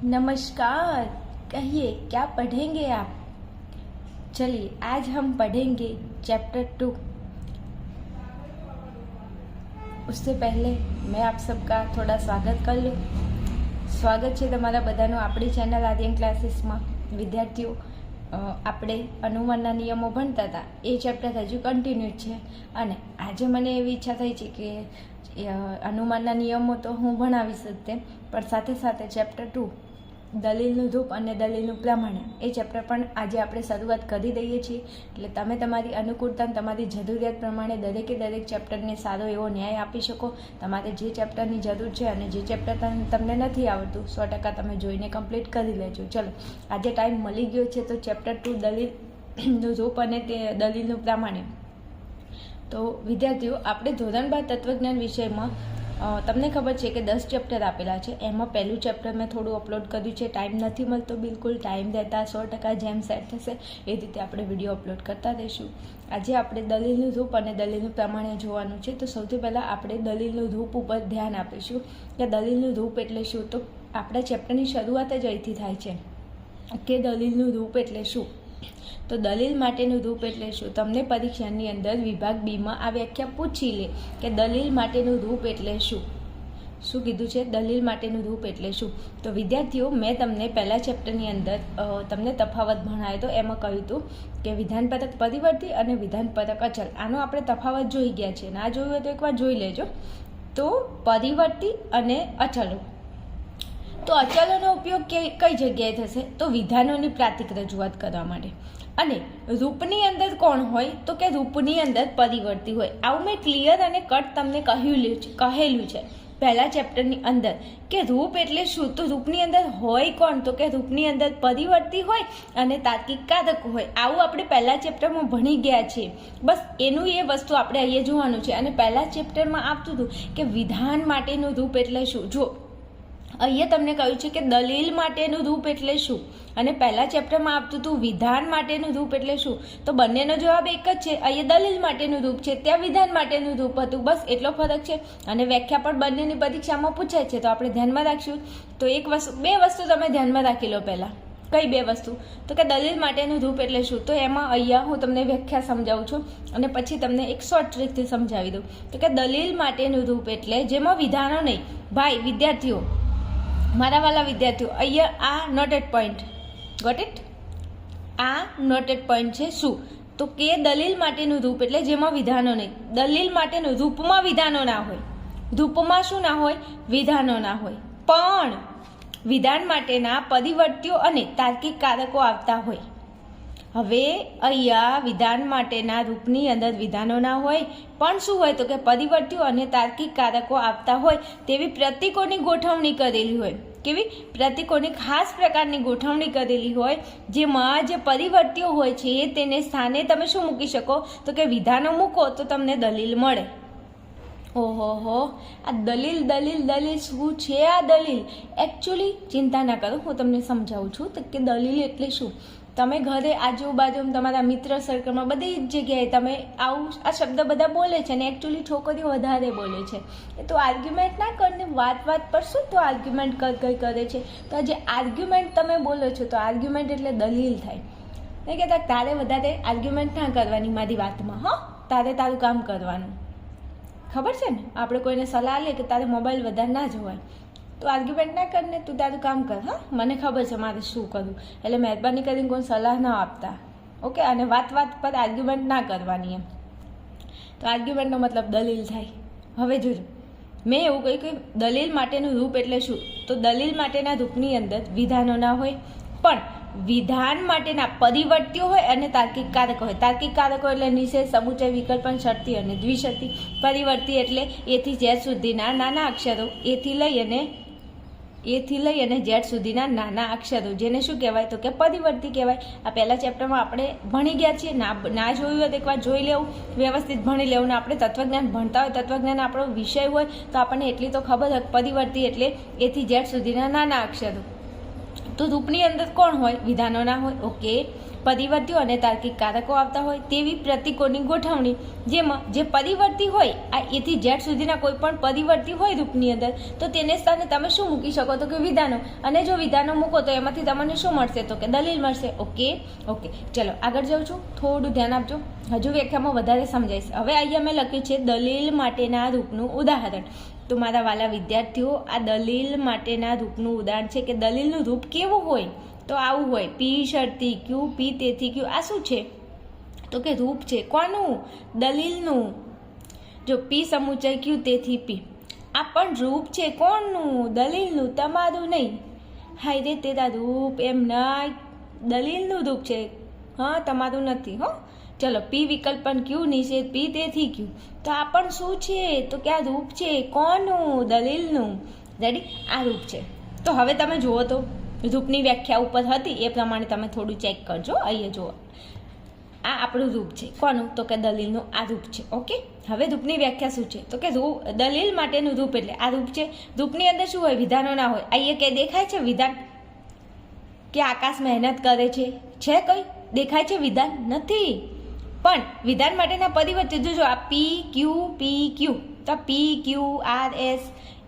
नमस्कार। कहिए क्या पढ़ेंगे आप। चलिए आज हम पढ़ेंगे चैप्टर 2। उससे पहले मैं आप सबका थोड़ा स्वागत कर लूँ। સ્વાગત છે તમારા બધાનું આપણી ચેનલ આર્યન ક્લાસીસમાં। વિદ્યાર્થીઓ, આપણે અનુમાનના નિયમો ભણતા હતા એ ચેપ્ટર હજુ કન્ટિન્યુ છે અને આજે મને એવી ઈચ્છા થઈ છે કે અનુમાનના નિયમો તો હું ભણાવીશ જ તે, પણ સાથે સાથે ચેપ્ટર 2 દલીલનું ધૂપ અને દલીલનું પ્રમાણ એ ચેપ્ટર પણ આજે આપણે શરૂઆત કરી દઈએ છીએ। એટલે તમે તમારી અનુકૂળતા તમારી જરૂરિયાત પ્રમાણે દરેકે દરેક ચેપ્ટરને સારો એવો ન્યાય આપી શકો। તમારે જે ચેપ્ટરની જરૂર છે અને જે ચેપ્ટર તમને નથી આવડતું 100% તમે જોઈને કમ્પ્લીટ કરી લેજો। ચલો, આજે ટાઈમ મળી ગયો છે તો ચેપ્ટર 2 દલીલનું ધૂપ અને તે દલીલનું પ્રમાણ। તો વિદ્યાર્થીઓ, આપણે ધોરણ 12 તત્વજ્ઞાન વિષયમાં તમને ખબર છે કે 10 ચેપ્ટર આપેલા છે। એમાં પહેલું ચેપ્ટર મેં થોડું અપલોડ કર્યું છે। ટાઈમ નથી મળતો, બિલકુલ ટાઈમ દેતા 100% જેમ સેટ થશે એ રીતે આપણે વિડીયો અપલોડ કરતા રહીશું। આજે આપણે દલીલનું ધૂપ અને દલીલનું પ્રમાણે જોવાનું છે। તો સૌથી પહેલાં આપણે દલીલનું ધૂપ ઉપર ધ્યાન આપીશું કે દલીલનું ધૂપ એટલે શું। તો આપણા ચેપ્ટરની શરૂઆત જ અહીંથી થાય છે કે દલીલનું ધૂપ એટલે શું। તો દલીલ માટેનું ધૂપ એટલે શું। તમને પરીક્ષાની અંદર વિભાગ બીમાં આ વ્યાખ્યા પૂછી લે કે દલીલ માટેનું ધૂપ એટલે શું કીધું છે, દલીલ માટેનું ધૂપ એટલે શું। તો વિદ્યાર્થીઓ, મેં તમને પહેલા ચેપ્ટરની અંદર તમને તફાવત ભણાવ્યો તો એમાં કહ્યું હતું કે વિધાનપરક પરિવર્તી અને વિધાનપરક અચલ, આનો આપણે તફાવત જોઈ ગયા છે। ના જોયું હોય તો એકવાર જોઈ લેજો। તો પરિવર્તી અને અચલો, તો અચલોનો ઉપયોગ કઈ જગ્યાએ થશે તો વિધાનોની પ્રાતિક રજૂઆત કરવા માટે। અને રૂપની અંદર કોણ હોય તો કે રૂપની અંદર પરિવર્તી હોય। આવું મેં ક્લિયર અને કટ તમને કહેલું છે પહેલા ચેપ્ટરની અંદર કે રૂપ એટલે શું। તો રૂપની અંદર હોય કોણ તો કે રૂપની અંદર પરિવર્તી હોય અને તાર્કિક કારક હોય। આવું આપણે પહેલા ચેપ્ટરમાં ભણી ગયા છીએ। બસ એનું એ વસ્તુ આપણે અહીંયા જોવાનું છે। અને પહેલા ચેપ્ટરમાં આપતું હતું કે વિધાન માટેનું રૂપ એટલે શું। જો અહીંયા તમને કહ્યું છે કે દલીલ માટેનું રૂપ એટલે શું અને પહેલા ચેપ્ટરમાં આપતું હતું વિધાન માટેનું રૂપ એટલે શું। તો બંનેનો જવાબ એક જ છે। અહીંયા દલીલ માટેનું રૂપ છે, ત્યાં વિધાન માટેનું રૂપ હતું, બસ એટલો ફરક છે। અને વ્યાખ્યા પણ બંનેની પરીક્ષામાં પૂછાય છે, તો આપણે ધ્યાનમાં રાખીશું। તો બે વસ્તુ તમે ધ્યાનમાં રાખી લો પહેલાં। કઈ બે વસ્તુ તો કે દલીલ માટેનું રૂપ એટલે શું। તો એમાં અહીંયા હું તમને વ્યાખ્યા સમજાવું છું અને પછી તમને એક શોર્ટ ટ્રીકથી સમજાવી દઉં। તો કે દલીલ માટેનું રૂપ એટલે જેમાં વિધાનો નહીં। ભાઈ વિદ્યાર્થીઓ, મારા વાલા વિદ્યાર્થીઓ, અહીંયા આ નોટેડ પોઈન્ટ, ગોટ ઇટ, આ નોટેડ પોઈન્ટ છે। શું તો કે દલીલ માટેનું રૂપ એટલે જેમાં વિધાનો નહીં। દલીલ માટેનું રૂપમાં વિધાનો ના હોય, રૂપમાં શું ના હોય, વિધાનો ના હોય, પણ વિધાન માટેના પરિવર્તીઓ અને તાર્કિક કારકો આવતા હોય। હવે અહીંયા વિધાન માટેના રૂપની અંદર વિધાનો ના હોય પણ શું હોય તો કે પરિવર્તીઓ અને તાર્કિક કારકો આવતા હોય તેવી પ્રતીકોની ગોઠવણી કરેલી હોય। કેવી પ્રતીકોની ખાસ પ્રકારની ગોઠવણી કરેલી હોય, જેમાં જે પરિવર્તીઓ હોય છે તેને સ્થાને તમે શું મૂકી શકો તો કે વિધાનો મૂકો તો તમને દલીલ મળે। ઓહો, આ દલીલ દલીલ દલીલ શું છે? આ દલીલ એકચ્યુઅલી ચિંતા ના કરો, હું તમને સમજાવું છું તો કે દલીલ એટલે શું। તમે ઘરે આજુબાજુ તમારા મિત્ર સર્કલમાં બધી જ જગ્યાએ તમે આવું આ શબ્દ બધા બોલે છે ને એકચ્યુઅલી છોકરીઓ વધારે બોલે છે। તો આર્ગ્યુમેન્ટ ના કરીને વાત પર શું તો આર્ગ્યુમેન્ટ કઈ કરે છે। તો જે આર્ગ્યુમેન્ટ તમે બોલો છો તો આર્ગ્યુમેન્ટ એટલે દલીલ થાય। નહીં કહેતા તારે વધારે આર્ગ્યુમેન્ટ ના કરવાની મારી વાતમાં, હા, તારે તારું કામ કરવાનું। ખબર છે ને, આપણે કોઈને સલાહ લે કે તારે મોબાઈલ વધારે ના જોવાય, તો આર્ગ્યુમેન્ટ ના કરીને તું તારું કામ કર, હા, મને ખબર છે મારે શું કરવું, એટલે મહેરબાની કરીને કોઈ સલાહ ના આપતા, ઓકે। અને વાત પર આર્ગ્યુમેન્ટ ના કરવાની એમ। તો આર્ગ્યુમેન્ટનો મતલબ દલીલ થાય। હવે જોજો, મેં એવું કહ્યું કે દલીલ માટેનું રૂપ એટલે શું। તો દલીલ માટેના રૂપની અંદર વિધાનો ના હોય પણ વિધાન માટેના પરિવર્તીઓ હોય અને તાર્કિક કારકો હોય। તાર્કિક કારકો એટલે નિષેધ, સમુચય, વિકલ્પન, શરતી અને દ્વિશરતી। પરિવર્તી એટલે એથી ઝેડ સુધીના નાના અક્ષરો, એથી લઈ અને ઝેડ સુધીના નાના અક્ષરો, જેને શું કહેવાય તો કે પરિવર્તી કહેવાય। આ પહેલા ચેપ્ટરમાં આપણે ભણી ગયા છીએ। ના જોયું હોય તો એકવાર જોઈ લેવું, વ્યવસ્થિત ભણી લેવું। ને આપણે તત્વજ્ઞાન ભણતા હોય, તત્વજ્ઞાન આપણો વિષય હોય તો આપણને એટલી તો ખબર હોય પરિવર્તી એટલે એથી ઝેડ સુધીના નાના અક્ષરો। તો રૂપની અંદર કોણ હોય, વિધાનો ના હોય, ઓકે। પરિવર્તીઓ અને તાર્કિક કારકો આવતા હોય તેવી પ્રતીકોની ગોઠવણી, જેમાં જે પરિવર્તી હોય આ એથી ઝેડ સુધીના કોઈ પણ પરિવર્તી હોય રૂપની અંદર તો તેને સ્થાને તમે શું મૂકી શકો તો કે વિધાનો, અને જો વિધાનો મૂકો તો એમાંથી તમને શું મળશે તો કે દલીલ મળશે. ઓકે ચલો આગળ જાઉં છું, થોડું ધ્યાન આપજો, હજુ વ્યાખ્યામાં વધારે સમજાઈશ. હવે અહીંયા મેં લખ્યું છે દલીલ માટેના રૂપનું ઉદાહરણ. તો મારા વાલા વિદ્યાર્થીઓ, આ દલીલ માટેના રૂપનું ઉદાહરણ છે કે દલીલનું રૂપ કેવું હોય તો આવું હોય, પી શરતી ક્યુ, પી તેથી ક્યુ. આ શું છે તો કે રૂપ છે. કોનું? દલીલનું. જો પી સમુચય ક્યુ તેથી પી, આ પણ રૂપ છે. કોનું? દલીલનું, તમારું નહીં. હાય રે તેરા રૂપ, એમ ના, દલીલનું રૂપ છે, હા તમારું નથી. હો ચલો, પી વિકલ્પન ક્યુ નિષેધ પી તેથી ક્યુ, તો આ પણ શું છે તો કે આ રૂપ છે. કોનું? દલીલનું. રેડી? આ રૂપ છે. તો હવે તમે જુઓ તો રૂપની વ્યાખ્યા ઉપર હતી એ પ્રમાણે તમે થોડું ચેક કરજો. અહીંયા જુઓ, આ આપણું રૂપ છે. કોનું? તો કે દલીલનું આ રૂપ છે. ઓકે, હવે રૂપની વ્યાખ્યા શું છે તો કે દલીલ માટેનું રૂપ એટલે આ રૂપ છે. રૂપની અંદર શું હોય? વિધાનો ના હોય. અહીંયા કે દેખાય છે વિધાન કે આકાશ મહેનત કરે છે કઈ દેખાય છે? વિધાન નથી. પણ વિધાન માટેના પરિવર્તે જો આ પી ક્યુ, તો પી ક્યુ આર એસ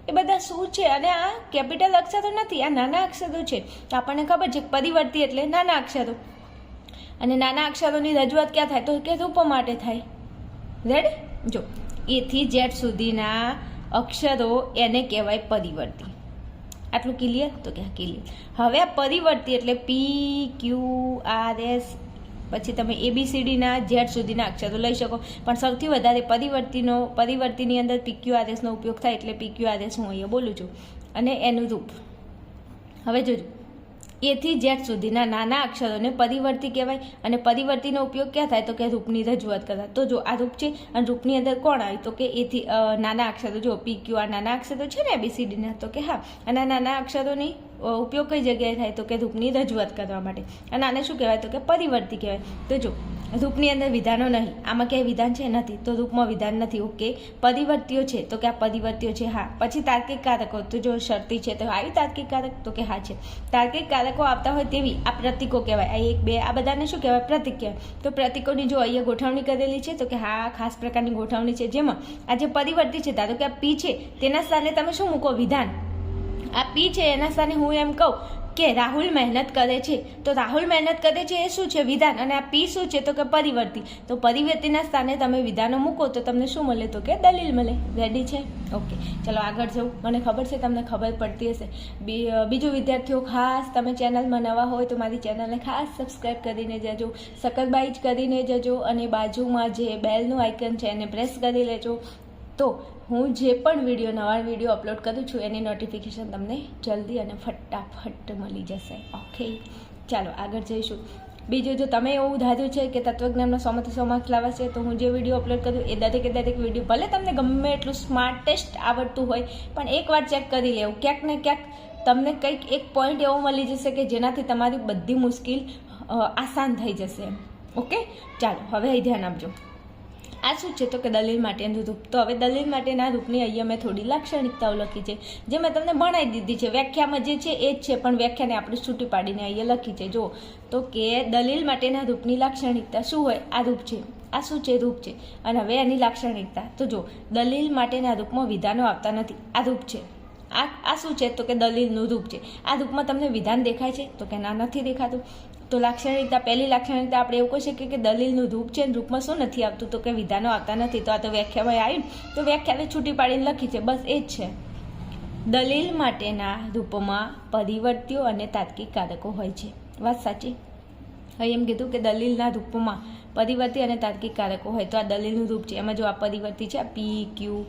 એ બધા શું છે? અને આ કેપિટલ અક્ષરો નથી, આ નાના અક્ષરો છે. તો આપણને ખબર છે પરિવર્તી એટલે નાના અક્ષરો, અને નાના અક્ષરોની રજૂઆત ક્યાં થાય તો કે રૂપો માટે થાય. રેડી? જો એથી ઝેડ સુધીના અક્ષરો એને કહેવાય પરિવર્તી. આટલું ક્લિયર? તો કે ક્લિયર. હવે આ પરિવર્તી એટલે પી ક્યુ આર એસ, પછી તમે ABCDના ઝેડ સુધીના અક્ષરો લઈ શકો, પણ સૌથી વધારે પરિવર્તીની અંદર PQRSનો ઉપયોગ થાય એટલે PQRS હું અહીંયા બોલું છું. અને એનું રૂપ હવે જોજો, એથી ઝેડ સુધીના નાના અક્ષરોને પરિવર્તી કહેવાય, અને પરિવર્તીનો ઉપયોગ ક્યાં થાય તો કે રૂપની રજૂઆત કરતા. તો જો આ રૂપ છે, અને રૂપની અંદર કોણ આવ્યું તો કે એથી નાના અક્ષરો. જો PQ આ નાના અક્ષરો છે ને ABCDના, તો કે હા, અને આ નાના અક્ષરોની ઉપયોગ કઈ જગ્યાએ થાય તો કે રૂપની રજૂઆત કરવા માટે. અને આને શું કહેવાય તો કે પરિવર્તી કહેવાય. તો જો રૂપની અંદર વિધાનો નહીં, આમાં ક્યાંય વિધાન છે નથી, તો રૂપમાં વિધાન નથી. ઓકે, પરિવર્તીઓ છે તો કે આ પરિવર્તીઓ છે, હા. પછી તાર્કિક કારકો, તો જો શરતી છે તો આવી તાર્કિક કારક, તો કે હા છે. તાર્કિક કારકો આવતા હોય તેવી આ પ્રતીકો કહેવાય. આ 1 2 આ બધાને શું કહેવાય? પ્રતીક કહેવાય. તો પ્રતીકોની જો અહીંયા ગોઠવણી કરેલી છે તો કે હા, ખાસ પ્રકારની ગોઠવણી છે, જેમાં આ જે પરિવર્તી છે, ધારો કે આ પી છે, તેના સ્થાને તમે શું મૂકો? વિધાન. આ પી છે એના સ્થાને હું એમ કહું કે રાહુલ મહેનત કરે છે, તો રાહુલ મહેનત કરે છે એ શું છે? વિધાન. અને આ પી શું છે તો કે પરિવર્તી. તો પરિવર્તીના સ્થાને તમે વિધાનો મૂકો તો તમને શું મળે તો કે દલીલ મળે. રેડી છે? ઓકે, ચલો આગળ જવું. મને ખબર છે તમને ખબર પડતી હશે. બીજું વિદ્યાર્થીઓ, ખાસ તમે ચેનલમાં નવા હોય તો મારી ચેનલને ખાસ સબસ્ક્રાઈબ કરીને જજો, સકરબાઈજ કરીને જજો, અને બાજુમાં જે બેલનું આઇકન છે એને પ્રેસ કરી લેજો. તો હું જે પણ નવા વિડીયો અપલોડ કરું છું એની નોટિફિકેશન તમને જલ્દી અને ફટાફટ મળી જશે. ઓકે, ચાલો આગળ જઈશું. બીજું, જો તમે એવું ધાર્યું છે કે તત્વજ્ઞાનનો 100માંથી 100 માર્ક્સ લાવવા છે તો હું જે વિડીયો અપલોડ કરું એ દરેક વિડીયો, ભલે તમને ગમે એટલું સ્માર્ટેસ્ટ આવડતું હોય, પણ એકવાર ચેક કરી લેવું. ક્યાંક ને ક્યાંક તમને કંઈક એક પોઈન્ટ એવો મળી જશે કે જેનાથી તમારી બધી મુશ્કેલ આસાન થઈ જશે. ઓકે, ચાલો હવે ધ્યાન આપજો. આ શું છે તો કે દલીલ માટેનું રૂપ. તો હવે દલીલ માટેના રૂપની અહીંયા મેં થોડી લાક્ષણિકતાઓ લખી છે, જે મેં તમને ભણાવી દીધી છે. વ્યાખ્યામાં જે છે એ જ છે, પણ વ્યાખ્યાને આપણે છૂટી પાડીને અહીંયા લખી છે. જો તો કે દલીલ માટેના રૂપની લાક્ષણિકતા શું હોય? આ રૂપ છે. આ શું છે? રૂપ છે. અને હવે એની લાક્ષણિકતા તો જો, દલીલ માટેના રૂપમાં વિધાનો આવતા નથી. આ રૂપ છે. આ શું છે તો કે દલીલનું રૂપ છે. આ રૂપમાં તમને વિધાન દેખાય છે તો કે ના, નથી દેખાતું. તો લાક્ષણિકતા, પહેલી લાક્ષણિકતા આપણે એવું કહી શકીએ કે દલીલનું રૂપ છે, અને રૂપમાં શું નથી આવતું તો કે વિધાનો આવતા નથી. તો આ તો વ્યાખ્યામાં આવ્યું, તો વ્યાખ્યાને છૂટી પાડીને લખી છે, બસ એ જ છે. દલીલ માટેના રૂપમાં પરિવર્તીઓ અને તાર્કિક કારકો હોય છે. વાત સાચી? અહીં એમ કીધું કે દલીલના રૂપમાં પરિવર્તી અને તાર્કિક કારકો હોય. તો આ દલીલનું રૂપ છે. એમાં જો આ પરિવર્તી છે, આ પી ક્યુ,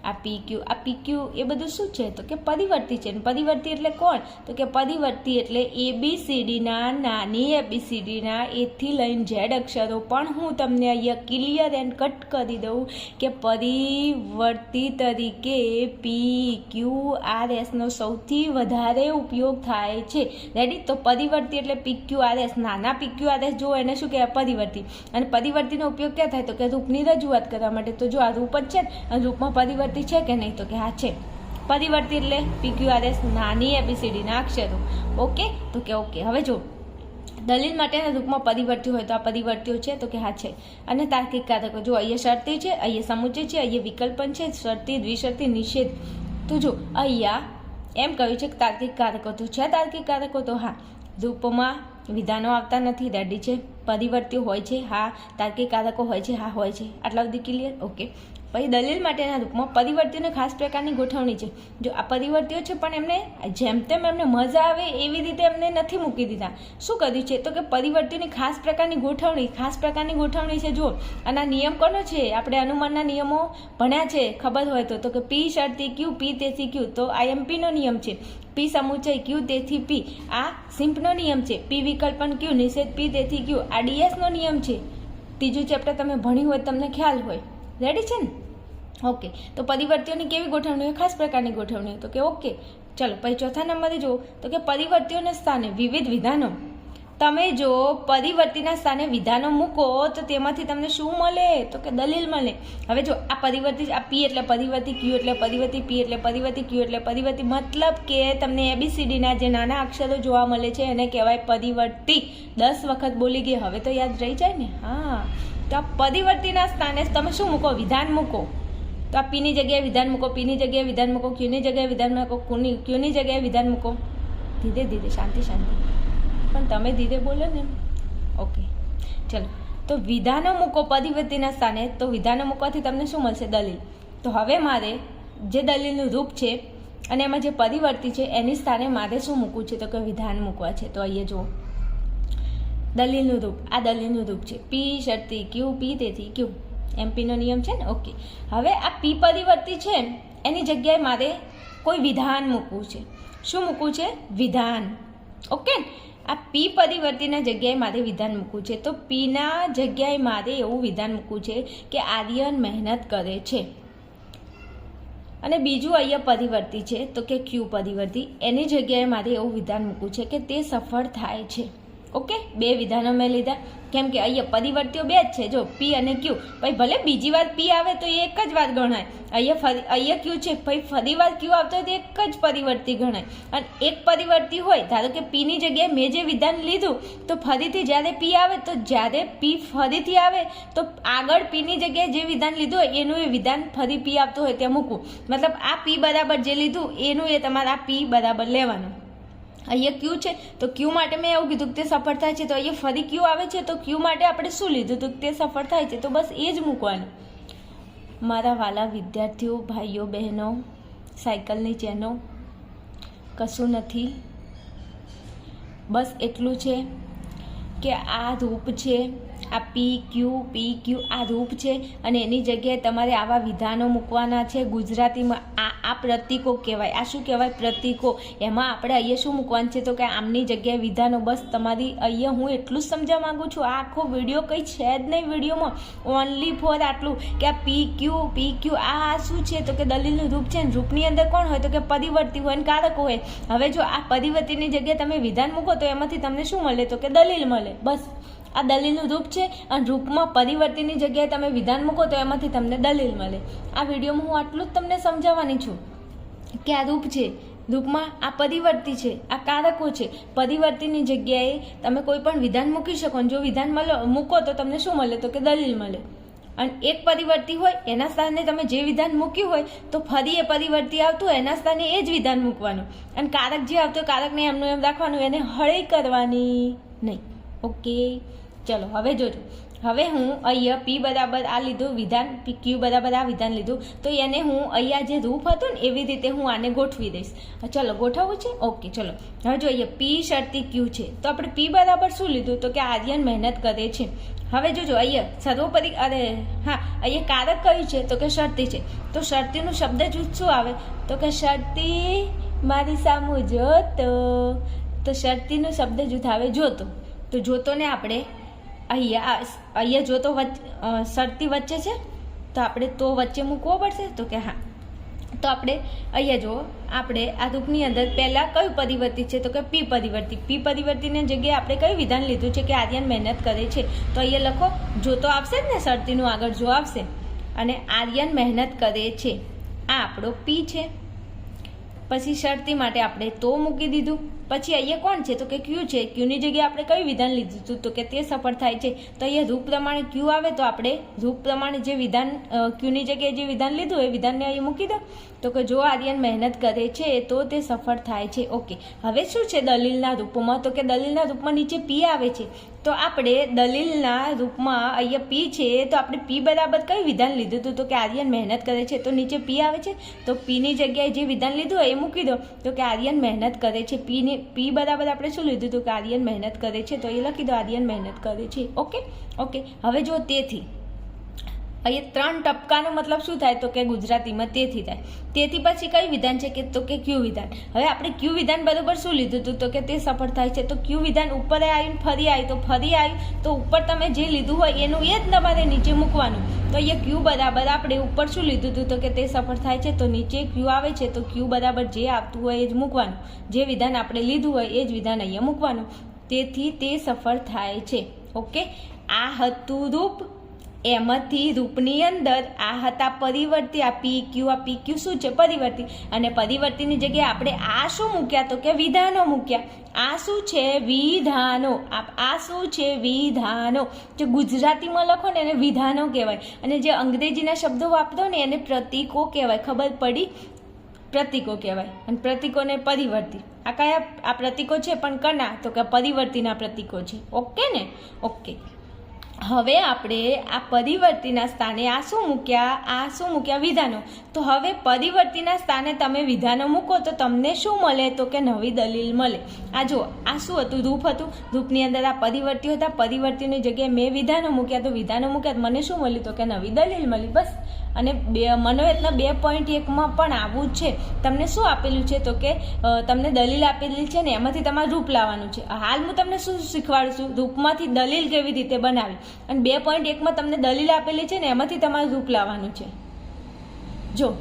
આ PQ એ બધું શું છે તો કે પરિવર્તી છે. પરિવર્તી એટલે કોણ તો કે પરિવર્તી એટલે ABCDના નાની ABCDના એથી લઈને ઝેડ અક્ષરો. પણ હું તમને અહીંયા ક્લિયર એન્ડ કટ કરી દઉં કે પરિવર્તી તરીકે PQRSનો સૌથી વધારે ઉપયોગ થાય છે. રેડી? તો પરિવર્તી એટલે PQRS, નાના PQRS જો એને શું કહેવાય? પરિવર્તી. અને પરિવર્તીનો ઉપયોગ ક્યાં થાય તો કે રૂપની રજૂઆત કરવા માટે. તો જો આ રૂપ જ છે, અને રૂપમાં પરિવર્તી છે કે નહીં તો કે હા છે. પરિવર્તી એટલે PQRS નાની ABCDના અક્ષરો. ઓકે, તો કે ઓકે. હવે જો દલીલ માટેના રૂપમાં પરિવર્ત્યો હોય તો આ પરિવર્ત્યો છે તો કે હા છે. અને તાર્કિક કારકો જો અહીંયા શરતી છે, અહીંયા સમુચય છે, અહીંયા વિકલ્પન છે, શરતી, દ્વિશરતી, નિષેધ. તો જો અહીંયા એમ કહ્યું છે કે તાર્કિક કારકો તો છે. તાર્કિક કારકો તો હા, રૂપમાં વિધાનો આવતા નથી, રેડી છે. પરિવર્ત્યો હોય છે, હા. તાર્કિક કારકો હોય છે, હા હોય છે. આટલા સુધી ક્લિયર? ઓકે. પછી દલીલ માટેના રૂપમાં પરિવર્ત્યોને ખાસ પ્રકારની ગોઠવણી છે. જો આ પરિવર્ત્યો છે પણ એમને જેમ તેમ એમને મજા આવે એવી રીતે એમને નથી મૂકી દીધા. શું કર્યું છે તો કે પરિવર્ત્યોની ખાસ પ્રકારની ગોઠવણી છે. જો અને આ નિયમ કોનો છે? આપણે અનુમાનના નિયમો ભણ્યા છે, ખબર હોય તો કે પી શરતી ક્યુ, પી તેથી ક્યુ, તો આઈએમપીનો નિયમ છે. પી સમુચય ક્યુ તેથી પી, આ સિમ્પનો નિયમ છે. પી વિકલ્પન ક્યુ, નિષેધ પી તેથી ક્યુ, આ ડીએસનો નિયમ છે. ત્રીજું ચેપ્ટર તમે ભણ્યું હોય, તમને ખ્યાલ હોય. રેડી છે ને? ઓકે. તો પરિવર્ત્યોની કેવી ગોઠવણી હોય? ખાસ પ્રકારની ગોઠવણી. તો કે ઓકે. ચલો પછી ચોથા નંબરે જુઓ તો કે પરિવર્ત્યોના સ્થાને વિવિધ વિધાનો. તમે જો પરિવર્તીના સ્થાને વિધાનો મૂકો તો તેમાંથી તમને શું મળે તો કે દલીલ મળે. હવે જો આ પરિવર્તી, આ પી એટલે પરિવર્તી, ક્યુ એટલે પરિવર્તી, પી એટલે પરિવર્તી, ક્યુ એટલે પરિવર્તી, મતલબ કે તમને ABCDના જે નાના અક્ષરો જોવા મળે છે એને કહેવાય પરિવર્તી. 10 વખત બોલી ગઈ, હવે તો યાદ રહી જાય ને? હા. તો આ પરિવર્તીના સ્થાને તમે શું મૂકો? વિધાન મૂકો. તો આ પીની જગ્યાએ વિધાન મૂકો, પીની જગ્યાએ વિધાન મૂકો, ક્યુની જગ્યાએ વિધાન મૂકો, ક્યુની જગ્યાએ વિધાન મૂકો. ધીરે ધીરે, શાંતિ શાંતિ, પણ તમે ધીરે બોલો ને. ઓકે ચલો. તો વિધાનો મૂકો પરિવર્તીના સ્થાને. તો વિધાનો મૂકવાથી તમને શું મળશે? દલીલ. તો હવે મારે જે દલીલનું રૂપ છે અને એમાં જે પરિવર્તી છે એની સ્થાને મારે શું મૂકવું છે તો કે વિધાન મૂકવા છે. તો અહીંયા જુઓ દલીલનું રૂપ, આ દલીલનું રૂપ છે. પી શરતી ક્યુ, પી તેથી ક્યુ, એમપીનો નિયમ છે ને? ઓકે. હવે આ પી પરિવર્તી છે એની જગ્યાએ મારે કોઈ વિધાન મૂકવું છે. શું મૂકવું છે? વિધાન. ઓકે. આ પી પરિવર્તીના જગ્યાએ મારે વિધાન મૂકવું છે. તો પીના જગ્યાએ મારે એવું વિધાન મૂકવું છે કે આર્યન મહેનત કરે છે. અને બીજું અહીંયા પરિવર્તી છે તો કે ક્યુ પરિવર્તી, એની જગ્યાએ મારે એવું વિધાન મૂકવું છે કે તે સફળ થાય છે. ઓકે. 2 વિધાનો મેં લીધા કેમ કે અહીંયા પરિવર્તીઓ 2 જ છે. જો પી અને ક્યુ, ભાઈ ભલે બીજી વાર પી આવે તો એ એક જ વાર ગણાય. અહીંયા ક્યુ છે, ભાઈ ફરી વાર ક્યુ આવતો હોય તો એક જ પરિવર્તી ગણાય. અને એક પરિવર્તી હોય, ધારો કે પીની જગ્યાએ મેં જે વિધાન લીધું તો ફરીથી જ્યારે પી આવે તો જ્યારે પી ફરીથી આવે તો આગળ પીની જગ્યાએ જે વિધાન લીધું હોય એનું એ વિધાન ફરી પી આવતો હોય ત્યાં મૂકવું. મતલબ આ પી બરાબર જે લીધું એનું એ તમારે આ પી બરાબર લેવાનું. અહીંયા ક્યુ છે તો ક્યુ માટે મેં એવું કીધું કે તે સફળ થાય છે. તો અહીંયા ફરી ક્યુ આવે છે તો ક્યુ માટે આપણે શું લીધું તો તે સફળ થાય છે. તો બસ એ જ મૂકવાનું. મારા વાલા વિદ્યાર્થીઓ, ભાઈઓ, બહેનો, સાયકલની ચેનો, કશું નથી, બસ એટલું છે કે આ રૂપ છે, આ પી ક્યુ આ રૂપ છે અને એની જગ્યાએ તમારે આવા વિધાનો મૂકવાના છે. ગુજરાતીમાં આ પ્રતીકો કહેવાય. આ શું કહેવાય? પ્રતીકો. એમાં આપણે અહીંયા શું મૂકવાનું છે તો કે આમની જગ્યાએ વિધાનો. બસ તમારી અહીંયા હું એટલું જ સમજવા માંગુ છું. આ આખો વિડીયો કંઈ છે જ નહીં વિડીયોમાં, ઓનલી ફોર આટલું કે આ પી ક્યુ આ શું છે તો કે દલીલનું રૂપ છે. રૂપની અંદર કોણ હોય તો કે પરિવર્તી હોય અને કારકો હોય. હવે જો આ પરિવર્તીની જગ્યાએ તમે વિધાન મૂકો તો એમાંથી તમને શું મળે તો કે દલીલ મળે. બસ આ દલીલનું રૂપ છે અને રૂપમાં પરિવર્તીની જગ્યાએ તમે વિધાન મૂકો તો એમાંથી તમને દલીલ મળે. આ વિડીયોમાં હું આટલું જ તમને સમજાવવાની છું કે આ રૂપ છે, રૂપમાં આ પરિવર્તી છે, આ કારકો છે. પરિવર્તીની જગ્યાએ તમે કોઈ પણ વિધાન મૂકી શકો. જો વિધાન મૂકો તો તમને શું મળે તો કે દલીલ મળે. અને એક પરિવર્તી હોય એના સ્થાને તમે જે વિધાન મૂક્યું હોય તો ફરી એ પરિવર્તી આવતું હોય એના સ્થાને એ જ વિધાન મૂકવાનું. અને કારક જે આવતો કારકને એમનું એમ રાખવાનું, એને હળી કરવાની નહીં. ઓકે ચલો હવે જોજો. હવે હું અહીંયા પી બરાબર આ લીધું વિધાન, પી ક્યુ બરાબર આ વિધાન લીધું તો એને હું અહીંયા જે રૂપ હતું ને એવી રીતે હું આને ગોઠવી દઈશ. ચલો ગોઠવવું છે? ઓકે ચલો. હવે જો અહીંયા પી શરતી ક્યુ છે તો આપણે પી બરાબર શું લીધું તો કે આર્યન મહેનત કરે છે. હવે જોજો અહીંયા સર્વોપરી અહીંયા કારક કયું છે તો કે શરતી છે. તો શરતીનું શબ્દ જૂથ શું આવે તો કે શરતી મારી સામું જોતો. તો શરતીનું શબ્દ જૂથ આવે જોતો. તો જોતોને આપણે અહીંયા જોતો શરતી વચ્ચે છે તો આપણે તો વચ્ચે મૂકવો પડશે તો કે હા. તો આપણે અહીંયા જો આપણે આ રૂપની અંદર પહેલાં કયું પરિવર્તી છે તો કે પી પરિવર્તી. પી પરિવર્તીની જગ્યાએ આપણે કયું વિધાન લીધું છે કે આર્યન મહેનત કરે છે. તો અહીંયા લખો જોતો આવશે જ ને, શરતીનું આગળ જો આવશે અને આર્યન મહેનત કરે છે. આ આપણો પી છે. પછી શરતી માટે આપણે તો મૂકી દીધું. પછી અહીંયા કોણ છે તો કે ક્યુ છે. ક્યુની જગ્યાએ આપણે કયું વિધાન લીધું હતું તો કે તે સફળ થાય છે. તો અહીંયા રૂપ પ્રમાણે ક્યુ આવે તો આપણે રૂપ પ્રમાણે જે વિધાન ક્યુની જગ્યાએ જે વિધાન લીધું એ વિધાનને અહીં મૂકી દો. તો કે જો આર્યન મહેનત કરે છે તો તે સફળ થાય છે. ઓકે, હવે શું છે દલીલના રૂપમાં તો કે દલીલના રૂપમાં નીચે પી આવે છે. તો આપણે દલીલના રૂપમાં અહીંયા પી છે તો આપણે પી બરાબર કયું વિધાન લીધું હતું તો કે આર્યન મહેનત કરે છે. તો નીચે પી આવે છે તો પીની જગ્યાએ જે વિધાન લીધું હોય એ મૂકી દો. તો કે આર્યન મહેનત કરે છે. પી બરાબર આપણે શું લીધું હતું કે આર્યન મહેનત કરે છે. તો એ લખી દો આર્યન મહેનત કરે છે. ઓકે, હવે જો તેથી અહીંયા 3 ટપકાનો મતલબ શું થાય તો કે ગુજરાતીમાં તેથી થાય. તેથી પછી કઈ વિધાન છે કે તો કે ક્યુ વિધાન. હવે આપણે ક્યુ વિધાન બરાબર શું લીધું હતું તો કે તે સફળ થાય છે. તો ક્યુ વિધાન ઉપર આવ્યું ફરી આવ્યું તો ફરી આવ્યું તો ઉપર તમે જે લીધું હોય એનું એ જ તમારે નીચે મૂકવાનું. તો અહીંયા ક્યુ બરાબર આપણે ઉપર શું લીધું હતું તો કે તે સફળ થાય છે. તો નીચે ક્યુ આવે છે તો ક્યુ બરાબર જે આવતું હોય એ જ મૂકવાનું. જે વિધાન આપણે લીધું હોય એ જ વિધાન અહીંયા મૂકવાનું. તેથી તે સફળ થાય છે. ઓકે, આ હતું રૂપ. એમાંથી રૂપની અંદર આ હતા પરિવર્તી. આ પી ક્યુ શું છે પરિવર્તી. અને પરિવર્તીની જગ્યાએ આપણે આ શું મૂક્યા તો કે વિધાનો મૂક્યા. આ શું છે વિધાનો. આ શું છે વિધાનો. જે ગુજરાતીમાં લખો ને એને વિધાનો કહેવાય અને જે અંગ્રેજીના શબ્દો વાપરો ને એને પ્રતીકો કહેવાય. ખબર પડી? પ્રતીકો કહેવાય. અને પ્રતીકોને પરિવર્તી. આ કયા આ પ્રતીકો છે પણ કના તો કે પરિવર્તીના પ્રતીકો છે. ઓકે ને? ઓકે, હવે આપણે આ પરિવર્તીના સ્થાને આ શું મૂક્યા વિધાનો. તો હવે પરિવર્તીના સ્થાને તમે વિધાનો મૂકો તો તમને શું મળે તો કે નવી દલીલ મળે. આ જો આ શું હતું રૂપ હતું. રૂપની અંદર આ પરિવર્તીઓ હતા. પરિવર્તીની જગ્યાએ મેં વિધાનો મૂક્યા તો વિધાનો મૂક્યા તો મને શું મળ્યું તો કે નવી દલીલ મળી. બસ. અને મનોરત્ન 2.1માં પણ આવું જ છે. તમને શું આપેલું છે તો કે તમને દલીલ આપેલી છે ને એમાંથી તમારે રૂપ લાવવાનું છે. હાલ હું તમને શું શીખવાડું છું રૂપમાંથી દલીલ કેવી રીતે બનાવી. અને 2.1માં તમને દલીલ આપેલી છે ને એમાંથી તમારે રૂપ લાવવાનું છે. જો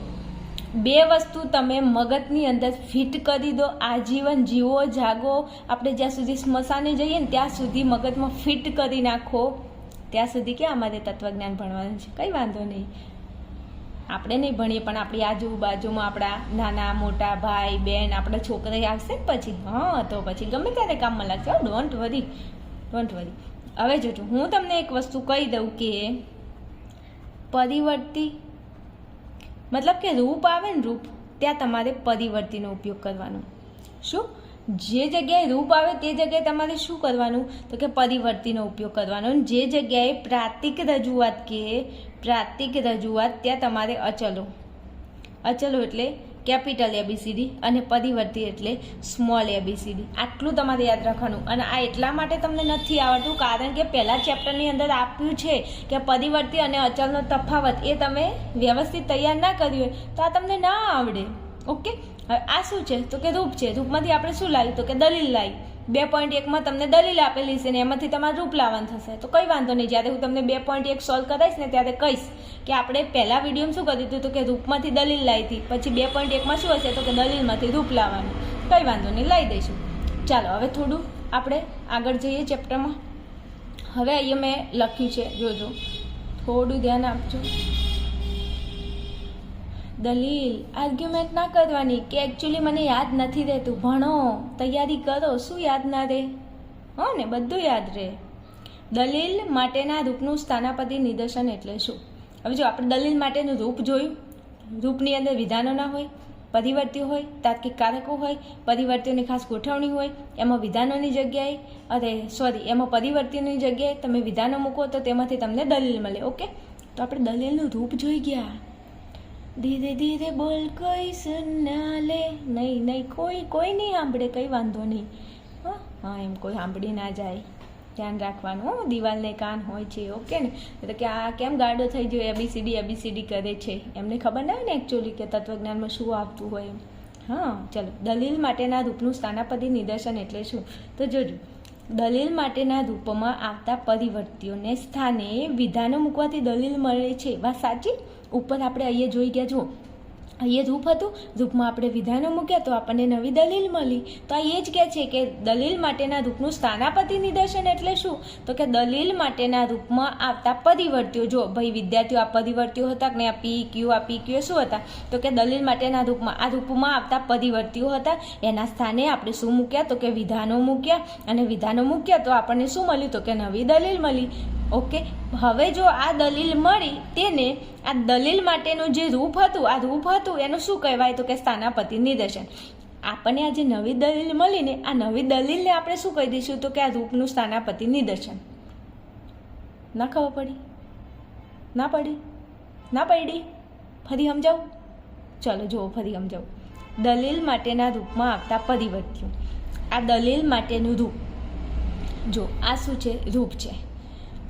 2 વસ્તુ તમે મગજની અંદર ફિટ કરી દો. આજીવન જીવો જાગો. આપણે જ્યાં સુધી સ્મશાને જઈએ ને ત્યાં સુધી મગજમાં ફિટ કરી નાખો. ત્યાં સુધી કે અમારે તત્વજ્ઞાન ભણવાનું છે. કંઈ વાંધો નહીં, આપણે નહીં ભણીએ પણ આપણી આજુબાજુમાં આપણા નાના મોટા ભાઈ બહેન આપણા છોકરા આવશે ને પછી તો પછી ગમે ત્યારે કામમાં લાગશે. Don't worry. હવે જોજો હું તમને એક વસ્તુ કહી દઉં કે પરિવર્તી મતલબ કે રૂપ આવે ને રૂપ ત્યાં તમારે પરિવર્તીનો ઉપયોગ કરવાનો. શું? જે જગ્યાએ રૂપ આવે તે જગ્યાએ તમારે શું કરવાનું તો કે પરિવર્તીનો ઉપયોગ કરવાનો. જે જગ્યાએ પ્રાતિક રજૂઆત ત્યાં તમારે અચલો એટલે કેપિટલ ABCD અને પરિવર્તી એટલે સ્મોલ ABCD. આટલું તમારે યાદ રાખવાનું. અને આ એટલા માટે તમને નથી આવડતું કારણ કે પહેલા ચેપ્ટરની અંદર આપ્યું છે કે પરિવર્તી અને અચલનો તફાવત એ તમે વ્યવસ્થિત તૈયાર ના કર્યું હોય તો આ તમને ના આવડે. ઓકે, હવે આ શું છે તો કે રૂપ છે. રૂપમાંથી આપણે શું લાવ્યું તો કે દલીલ લાવી. 2.1માં તમને દલીલ આપેલી છે ને એમાંથી તમારે રૂપ લાવવાનું થશે. તો કંઈ વાંધો નહીં, જ્યારે હું તમને 2.1 સોલ્વ કરાવીશ ને ત્યારે કહીશ કે આપણે પહેલા વિડીયોમાં શું કર્યું હતું તો કે રૂપમાંથી દલીલ લાવી હતી. પછી 2.1માં શું હશે તો કે દલીલમાંથી રૂપ લાવવાનું. કંઈ વાંધો નહીં, લાવી દઈશું. ચાલો હવે થોડું આપણે આગળ જઈએ ચેપ્ટરમાં. હવે અહીંયા મેં લખ્યું છે, જોજો થોડું ધ્યાન આપજો. દલીલ આર્ગ્યુમેન્ટ ના કરવાની કે એકચ્યુઅલી મને યાદ નથી રહેતું. ભણો, તૈયારી કરો. શું યાદ ના રહે? ને બધું યાદ રહે. દલીલ માટેના રૂપનું સ્થાનાપતિ નિદર્શન એટલે શું? હવે જો આપણે દલીલ માટેનું રૂપ જોયું. રૂપની અંદર વિધાનો ના હોય, પરિવર્તી હોય, તાર્કિક કારકો હોય, પરિવર્તીઓની ખાસ ગોઠવણી હોય. એમાં વિધાનોની જગ્યાએ એમાં પરિવર્તીઓની જગ્યાએ તમે વિધાનો મૂકો તો તેમાંથી તમને દલીલ મળે. ઓકે, તો આપણે દલીલનું રૂપ જોઈ ગયા. ધીરે ધીરે બોલ, કોઈ સુનના લે. નહીં કોઈ નહીં સાંભળે. કંઈ વાંધો નહીં. એમ કોઈ સાંભળી ના જાય. ધ્યાન રાખવાનું. દિવાલને કાન હોય છે. ઓકે ને? એટલે કે આ કેમ ગાડો થઈ ગયો ABCD કરે છે એમને ખબર ના હોય ને એકચ્યુઅલી કે તત્વજ્ઞાનમાં શું આવતું હોય. ચલો, દલીલ માટેના રૂપનું સ્થાનાપતિ નિદર્શન એટલે શું? તો જોજો, દલીલ માટેના રૂપમાં આવતા પરિવર્તીઓને સ્થાને વિધાનો મૂકવાથી દલીલ મળે છે. વાત સાચી? ઉપર આપણે અહીંયા જોઈ ગયા. જુઓ, અહીંયા રૂપ હતું, રૂપમાં આપણે વિધાનો મૂક્યા તો આપણને નવી દલીલ મળી. તો આ એ જ કહે છે કે દલીલ માટેના રૂપનું સ્થાનાપતિ નિદર્શન એટલે શું? તો કે દલીલ માટેના રૂપમાં આવતા પરિવર્ત્યો. જો ભાઈ વિદ્યાર્થીઓ, આ પરિવર્ત્યો હતા કે આ પી ક્યુ શું હતા? તો કે દલીલ માટેના રૂપમાં આ રૂપમાં આવતા પરિવર્ત્યો હતા. એના સ્થાને આપણે શું મૂક્યા? તો કે વિધાનો મૂક્યા, અને વિધાનો મૂક્યા તો આપણને શું મળ્યું? તો કે નવી દલીલ મળી. ઓકે, હવે જો આ દલીલ મળી તેને આ દલીલ માટેનું જે રૂપ હતું, આ રૂપ હતું એનું શું કહેવાય? તો કે સ્થાનાપતિ નિદર્શન. આપણને આ જે નવી દલીલ મળી ને, આ નવી દલીલને આપણે શું કહી દઈશું? તો કે આ રૂપનું સ્થાનાપતિ નિદર્શન. ના ખબર પડી? ના પડી? ના પડી? ફરી સમજાવું? ચલો જુઓ, ફરી સમજાવું. દલીલ માટેના રૂપમાં આવતા પરિવર્ત્યો. આ દલીલ માટેનું રૂપ, જો આ શું છે? રૂપ છે.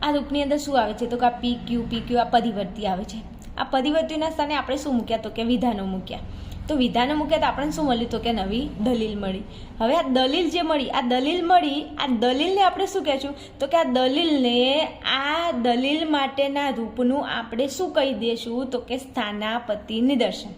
આ રૂપની અંદર શું આવે છે? તો કે આ પી ક્યુ આ પરિવર્તી આવે છે. આ પરિવર્તીના સ્થાને આપણે શું મૂક્યા? તો કે વિધાનો મૂક્યા. તો વિધાનો મૂક્યા તો આપણને શું મળ્યું? તો કે નવી દલીલ મળી. હવે આ દલીલ જે મળી, આ દલીલ મળી, આ દલીલને આપણે શું કહેશું? તો કે આ દલીલને, આ દલીલ માટેના રૂપનું આપણે શું કહી દઈશું? તો કે સ્થાનાપતિ નિદર્શન.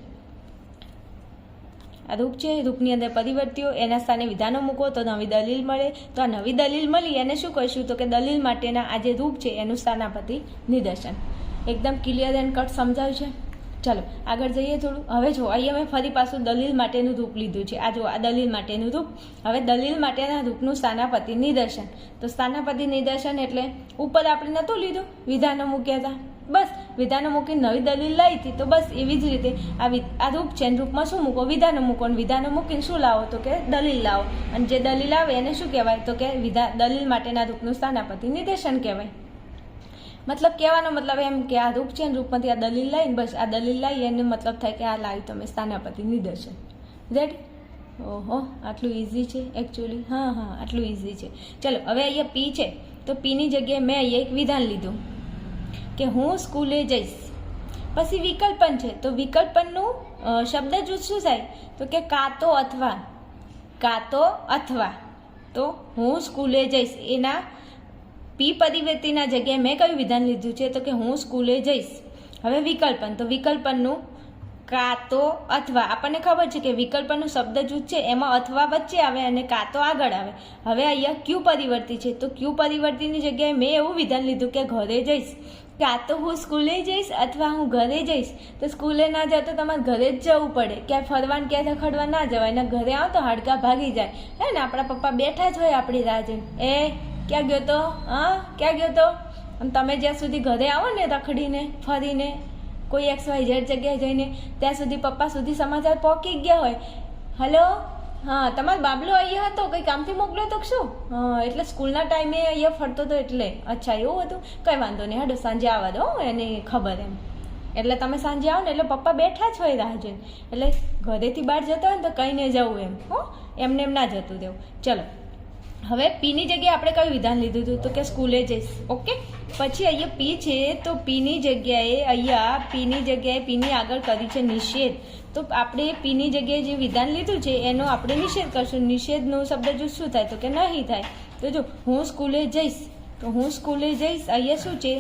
આ રૂપ છે, રૂપની અંદર પરિવર્ત્યો, એના સ્થાને વિધાનો મૂકો તો નવી દલીલ મળે. તો આ નવી દલીલ મળી એને શું કહીશું? તો કે દલીલ માટેના આ જે રૂપ છે એનું સ્થાનાપતિ નિદર્શન. એકદમ ક્લિયર એન્ડ કટ સમજાયું છે? ચાલો આગળ જઈએ થોડું. હવે જો અહીંયા મેં ફરી પાછું દલીલ માટેનું રૂપ લીધું છે. આ જો આ દલીલ માટેનું રૂપ. હવે દલીલ માટેના રૂપનું સ્થાનાપતિ નિદર્શન. તો સ્થાનાપતિ નિદર્શન એટલે ઉપર આપણે નહોતું લીધું, વિધાનો મૂક્યા હતા, બસ વિધાનો મૂકીને નવી દલીલ લાવી હતી. તો બસ એવી જ રીતે આ રૂપ છે, રૂપમાં શું મૂકો? વિધાનો મૂકો, અને વિધાનો મૂકીને શું લાવો? તો કે દલીલ લાવો. અને જે દલીલ આવે એને શું કહેવાય? તો કે દલીલ માટેના રૂપનું સ્થાનાપતિ નિદર્શન કહેવાય. મતલબ કહેવાનો મતલબ એમ કે આ રૂપ છે ને, રૂપમાંથી આ દલીલ લાવીને બસ આ દલીલ લાવી એનો મતલબ થાય કે આ લાવી તમે સ્થાનાપતિ નિદર્શન. રેડી? ઓહો, આટલું ઇઝી છે એકચ્યુઅલી. હા, આટલું ઇઝી છે. ચલો હવે અહીંયા પી છે, તો પીની જગ્યાએ મેં અહીંયા એક વિધાન લીધું કે હું સ્કૂલે જઈશ. પછી વિકલ્પન છે, તો વિકલ્પનનું શબ્દ જૂથ શું થાય? તો કે કાં તો અથવા. તો હું સ્કૂલે જઈશ એના પી પરિવર્તીના જગ્યાએ મેં કયું વિધાન લીધું છે? તો કે હું સ્કૂલે જઈશ. હવે વિકલ્પન, તો વિકલ્પનનું કાં તો અથવા. આપણને ખબર છે કે વિકલ્પનનું શબ્દ જૂથ છે એમાં અથવા વચ્ચે આવે અને કાં તો આગળ આવે. હવે અહીંયા ક્યુ પરિવર્તી છે, તો ક્યુ પરિવર્તીની જગ્યાએ મેં એવું વિધાન લીધું કે ઘરે જઈશ. કાં તો હું સ્કૂલે જઈશ અથવા હું ઘરે જઈશ. તો સ્કૂલે ના જાવ તો તમારે ઘરે જ જવું પડે. ક્યાંય ફરવાને ક્યાંય ખડવા ના જવાય ને, ઘરે આવો તો હાડકા ભાગી જાય. હે ને, આપણા પપ્પા બેઠા જ હોય આપણી રાહ જોઈને. ક્યાં ગયો તો? ક્યાં ગયો તો? અને તમે જ્યાં સુધી ઘરે આવો ને રખડીને ફરીને કોઈ XYZ જગ્યાએ જઈને, ત્યાં સુધી પપ્પા સુધી સમાચાર પહોંચી ગયા હોય. હલો, હા તમારો બાબલો અહીંયા હતો, કંઈ કામથી મોકલ્યો તો શું? એટલે સ્કૂલના ટાઈમે અહીંયા ફરતો હતો એટલે. અચ્છા એવું હતું, કંઈ વાંધો નહીં, હાડો સાંજે આવવા દો, એને ખબર એમ. એટલે તમે સાંજે આવો ને એટલે પપ્પા બેઠા જ હોય રાહ જોઈને. એટલે ઘરેથી બહાર જતા હોય ને તો કંઈ નહીં જવું એમ. એમને એમ ના જતું દેવું. ચલો હવે પીની જગ્યાએ આપણે કયું વિધાન લીધું હતું? તો કે સ્કૂલે જઈશ. ઓકે, પછી અહીંયા પી છે, તો પીની જગ્યાએ પીની આગળ કરી છે નિષેધ. તો આપણે પીની જગ્યાએ જે વિધાન લીધું છે એનો આપણે નિષેધ કરશું. નિષેધનું શબ્દ જો શું થાય? તો કે નહીં થાય. તો જો હું સ્કૂલે જઈશ, તો હું સ્કૂલે જઈશ અહીંયા શું છે?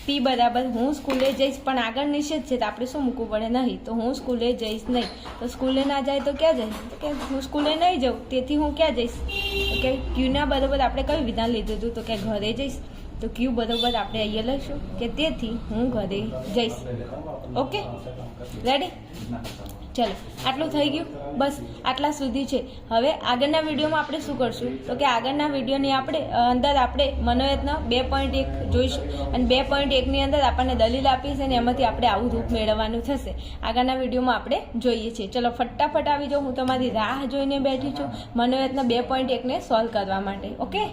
પી બરાબર હું સ્કૂલે જઈશ, પણ આગળ નિષેધ છે તો આપણે શું મૂકવું પડે? નહીં. તો હું સ્કૂલે જઈશ નહીં. તો સ્કૂલે ના જાય તો ક્યાં જાય? તો કે હું સ્કૂલે નહીં જાઉં, તેથી હું ક્યાં જઈશ? તો કે ક્યુના બરાબર આપણે કયું વિધાન લીધું હતું? તો કે ઘરે જઈશ. તો ક્યુ બરાબર આપણે અહીંયા લઈશું કે તેથી હું ઘરે જઈશ. Okay, ready? ચલો આટલું થઈ ગયું, બસ આટલા સુધી છે. હવે આગળના વિડીયોમાં આપણે શું કરશું? તો કે આગળના વિડીયોની અંદર આપણે મનોયત્ન 2.1 જોઈશું, અને 2.1ની અંદર આપણને દલીલ આપી છે અને એમાંથી આપણે આવું રૂપ મેળવવાનું થશે. આગળના વિડીયોમાં આપણે જોઈએ છીએ. ચલો ફટાફટ આવી જાઓ, હું તમારી રાહ જોઈને બેઠી છું મનોયત્ન 2.1ને સોલ્વ કરવા માટે. ઓકે.